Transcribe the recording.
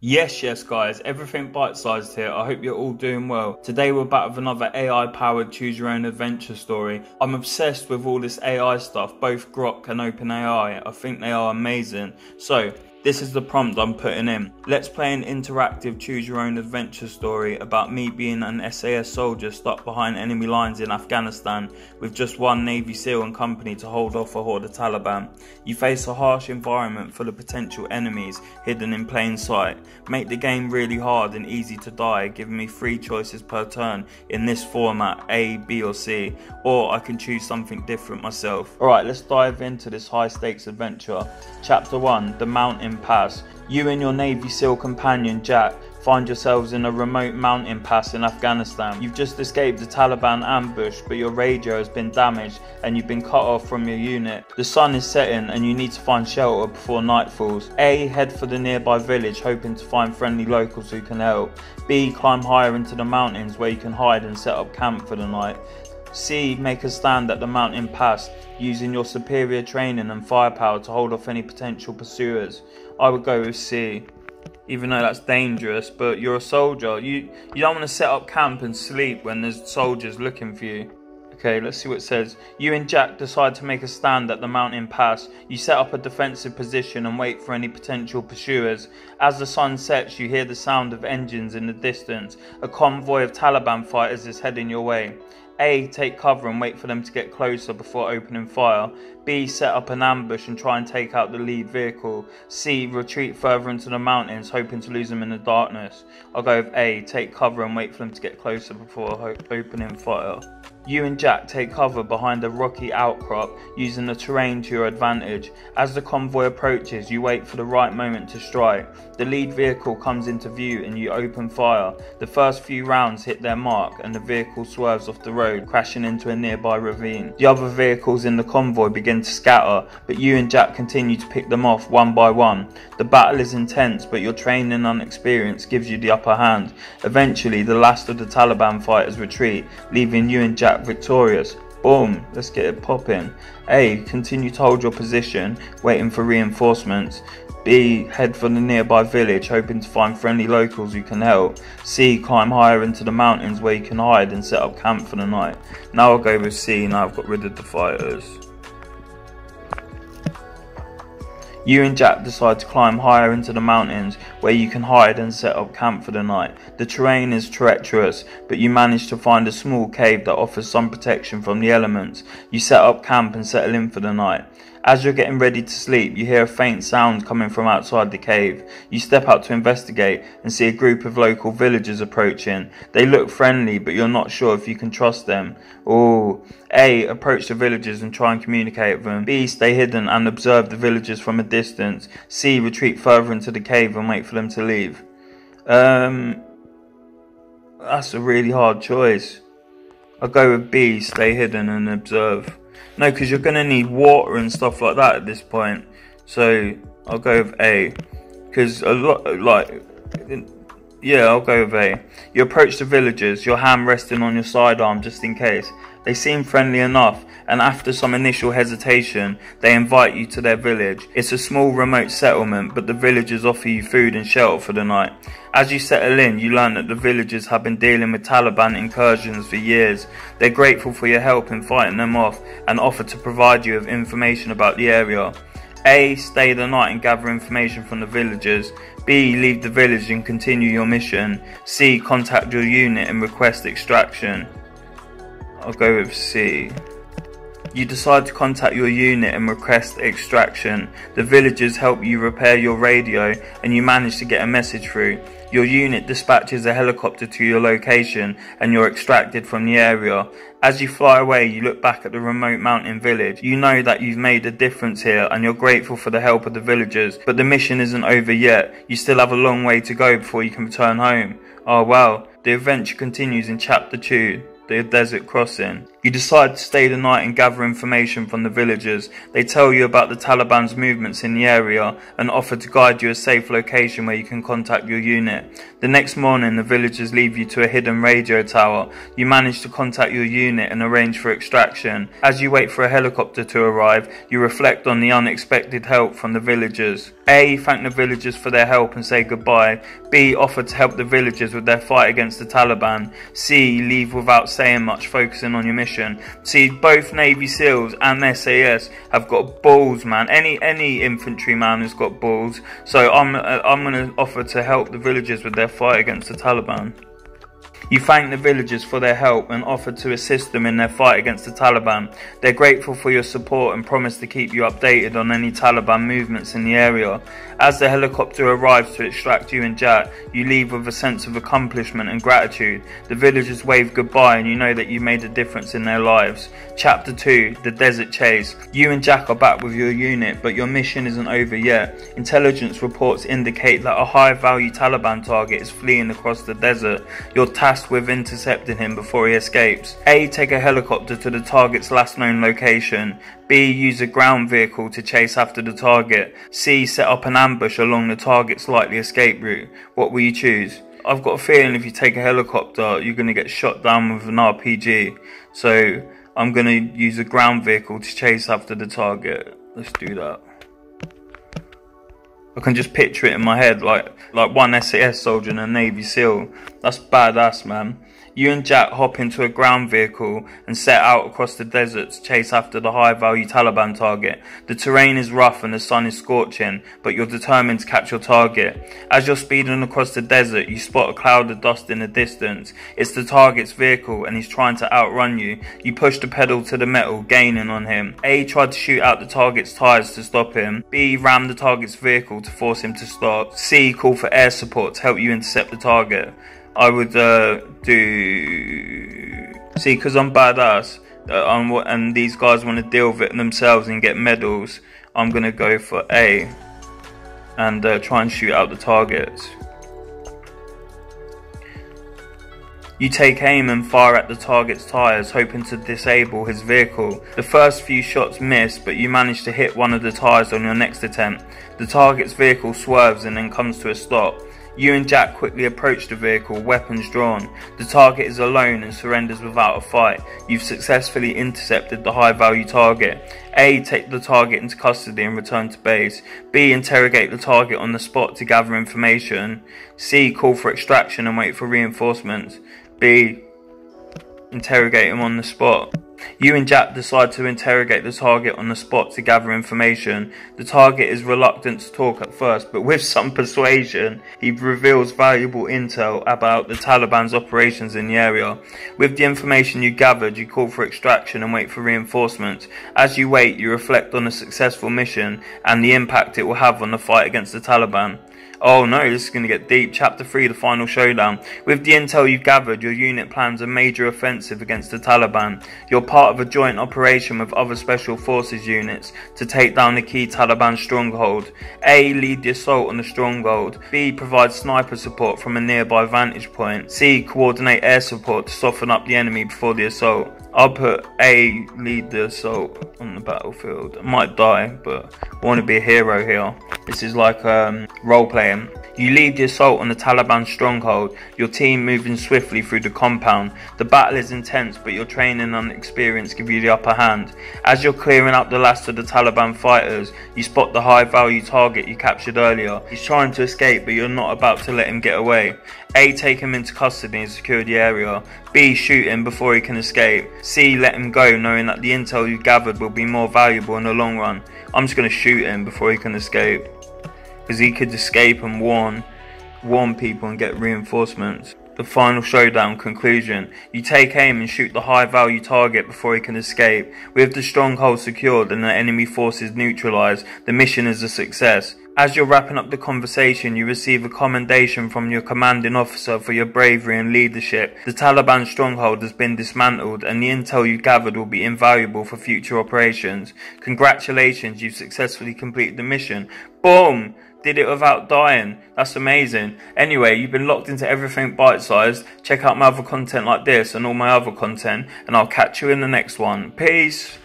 Yes, guys, everything bite-sized here. I hope you're all doing well. Today we're back with another AI-powered choose your own adventure story. I'm obsessed with all this AI stuff, both Grok and OpenAI. I think they are amazing. So, this is the prompt I'm putting in. Let's play an interactive choose your own adventure story about me being an SAS soldier stuck behind enemy lines in Afghanistan with just one Navy SEAL and company to hold off a horde of Taliban. You face a harsh environment full of potential enemies hidden in plain sight. Make the game really hard and easy to die, giving me 3 choices per turn in this format, A, B or C, or I can choose something different myself. Alright, let's dive into this high stakes adventure. Chapter 1, The Mountain Pass. You and your Navy SEAL companion Jack find yourselves in a remote mountain pass in Afghanistan. You've just escaped the Taliban ambush, but your radio has been damaged and you've been cut off from your unit. The sun is setting and you need to find shelter before night falls. A, head for the nearby village hoping to find friendly locals who can help. B, climb higher into the mountains where you can hide and set up camp for the night. C, make a stand at the mountain pass using your superior training and firepower to hold off any potential pursuers. I would go with C, even though that's dangerous, but you're a soldier. You don't want to set up camp and sleep when there's soldiers looking for you. Okay, let's see what it says. You and Jack decide to make a stand at the mountain pass. You set up a defensive position and wait for any potential pursuers. As the sun sets, you hear the sound of engines in the distance. A convoy of Taliban fighters is heading your way. A, take cover and wait for them to get closer before opening fire. B, set up an ambush and try and take out the lead vehicle. C, retreat further into the mountains hoping to lose them in the darkness. I'll go with A, take cover and wait for them to get closer before opening fire. You and Jack take cover behind a rocky outcrop using the terrain to your advantage. As the convoy approaches, you wait for the right moment to strike. The lead vehicle comes into view and you open fire. The first few rounds hit their mark and the vehicle swerves off the road, crashing into a nearby ravine. The other vehicles in the convoy begin to scatter, but you and Jack continue to pick them off one by one. The battle is intense, but your training and experience gives you the upper hand. Eventually, the last of the Taliban fighters retreat, leaving you and Jack victorious. Boom, let's get it popping. A, continue to hold your position, waiting for reinforcements. B, head for the nearby village, hoping to find friendly locals who can help. C, climb higher into the mountains where you can hide and set up camp for the night. Now I'll go with C, now I've got rid of the fighters. You and Jack decide to climb higher into the mountains where you can hide and set up camp for the night. The terrain is treacherous, but you manage to find a small cave that offers some protection from the elements. You set up camp and settle in for the night. As you're getting ready to sleep, you hear a faint sound coming from outside the cave. You step out to investigate and see a group of local villagers approaching. They look friendly, but you're not sure if you can trust them. Ooh. A, approach the villagers and try and communicate with them. B, stay hidden and observe the villagers from a distance. C, retreat further into the cave and wait for them to leave. That's a really hard choice. I'll go with B, stay hidden and observe. No, because you're going to need water and stuff like that at this point. So, I'll go with A. Because a lot, yeah, I'll go with A. You approach the villagers, your hand resting on your sidearm just in case. They seem friendly enough, and after some initial hesitation, they invite you to their village. It's a small remote settlement, but the villagers offer you food and shelter for the night. As you settle in, you learn that the villagers have been dealing with Taliban incursions for years. They're grateful for your help in fighting them off, and offer to provide you with information about the area. A, stay the night and gather information from the villagers. B, leave the village and continue your mission. C, contact your unit and request extraction. I'll go with C. You decide to contact your unit and request extraction. The villagers help you repair your radio and you manage to get a message through. Your unit dispatches a helicopter to your location and you're extracted from the area. As you fly away, you look back at the remote mountain village. You know that you've made a difference here and you're grateful for the help of the villagers. But the mission isn't over yet. You still have a long way to go before you can return home. Oh wow, the adventure continues in Chapter 2. The desert crossing. You decide to stay the night and gather information from the villagers. They tell you about the Taliban's movements in the area and offer to guide you a safe location where you can contact your unit. The next morning, the villagers leave you to a hidden radio tower. You manage to contact your unit and arrange for extraction. As you wait for a helicopter to arrive, you reflect on the unexpected help from the villagers. A. Thank the villagers for their help and say goodbye. B. Offer to help the villagers with their fight against the Taliban. C. Leave without saying much, focusing on your mission. See, both Navy SEALs and SAS have got balls, man. Any infantryman has got balls. So I'm gonna offer to help the villagers with their fight against the Taliban. You thank the villagers for their help and offer to assist them in their fight against the Taliban. They're grateful for your support and promise to keep you updated on any Taliban movements in the area. As the helicopter arrives to extract you and Jack, you leave with a sense of accomplishment and gratitude. The villagers wave goodbye and you know that you made a difference in their lives. Chapter 2, The Desert Chase. You and Jack are back with your unit, but your mission isn't over yet. Intelligence reports indicate that a high-value Taliban target is fleeing across the desert. You're tasked with intercepting him before he escapes. A. Take a helicopter to the target's last known location. B. Use a ground vehicle to chase after the target. C. Set up an ambush along the target's likely escape route. What will you choose? I've got a feeling if you take a helicopter, you're going to get shot down with an RPG. So I'm going to use a ground vehicle to chase after the target. Let's do that. I can just picture it in my head like one SAS soldier and a Navy SEAL. That's badass, man. You and Jack hop into a ground vehicle and set out across the desert to chase after the high-value Taliban target. The terrain is rough and the sun is scorching, but you're determined to catch your target. As you're speeding across the desert, you spot a cloud of dust in the distance. It's the target's vehicle and he's trying to outrun you. You push the pedal to the metal, gaining on him. A. Tried to shoot out the target's tyres to stop him. B. Rammed the target's vehicle to force him to stop. C. Call for air support to help you intercept the target. I would see, because I'm badass and these guys want to deal with it themselves and get medals, I'm going to go for A and try and shoot out the targets. You take aim and fire at the target's tyres, hoping to disable his vehicle. The first few shots miss, but you manage to hit one of the tyres on your next attempt. The target's vehicle swerves and then comes to a stop. You and Jack quickly approach the vehicle, weapons drawn. The target is alone and surrenders without a fight. You've successfully intercepted the high-value target. A. Take the target into custody and return to base. B. Interrogate the target on the spot to gather information. C. Call for extraction and wait for reinforcements. B. Interrogate him on the spot. You and Jack decide to interrogate the target on the spot to gather information. The target is reluctant to talk at first, but with some persuasion, he reveals valuable intel about the Taliban's operations in the area. With the information you gathered, you call for extraction and wait for reinforcements. As you wait, you reflect on a successful mission and the impact it will have on the fight against the Taliban. Oh no, this is going to get deep. Chapter 3, The Final Showdown. With the intel you've gathered, your unit plans a major offensive against the Taliban. You're part of a joint operation with other special forces units to take down the key Taliban stronghold. A. Lead the assault on the stronghold. B. Provide sniper support from a nearby vantage point. C. Coordinate air support to soften up the enemy before the assault. I'll put A. Lead the assault on the battlefield. I might die, but I want to be a hero here. This is like role playing. You lead the assault on the Taliban stronghold, your team moving swiftly through the compound. The battle is intense, but your training and experience give you the upper hand. As you're clearing up the last of the Taliban fighters, you spot the high-value target you captured earlier. He's trying to escape, but you're not about to let him get away. A. Take him into custody and secure the area. B. Shoot him before he can escape. C. Let him go, knowing that the intel you gathered will be more valuable in the long run. I'm just going to shoot him before he can escape, because he could escape and warn people and get reinforcements. The Final Showdown. Conclusion. You take aim and shoot the high-value target before he can escape. With the stronghold secured and the enemy forces neutralized, the mission is a success. As you're wrapping up the conversation, you receive a commendation from your commanding officer for your bravery and leadership. The Taliban stronghold has been dismantled and the intel you gathered will be invaluable for future operations. Congratulations, you've successfully completed the mission. Boom! did it without dying. That's amazing. Anyway, you've been locked into Everything Bite-Sized. Check out my other content like this and all my other content, and I'll catch you in the next one. Peace.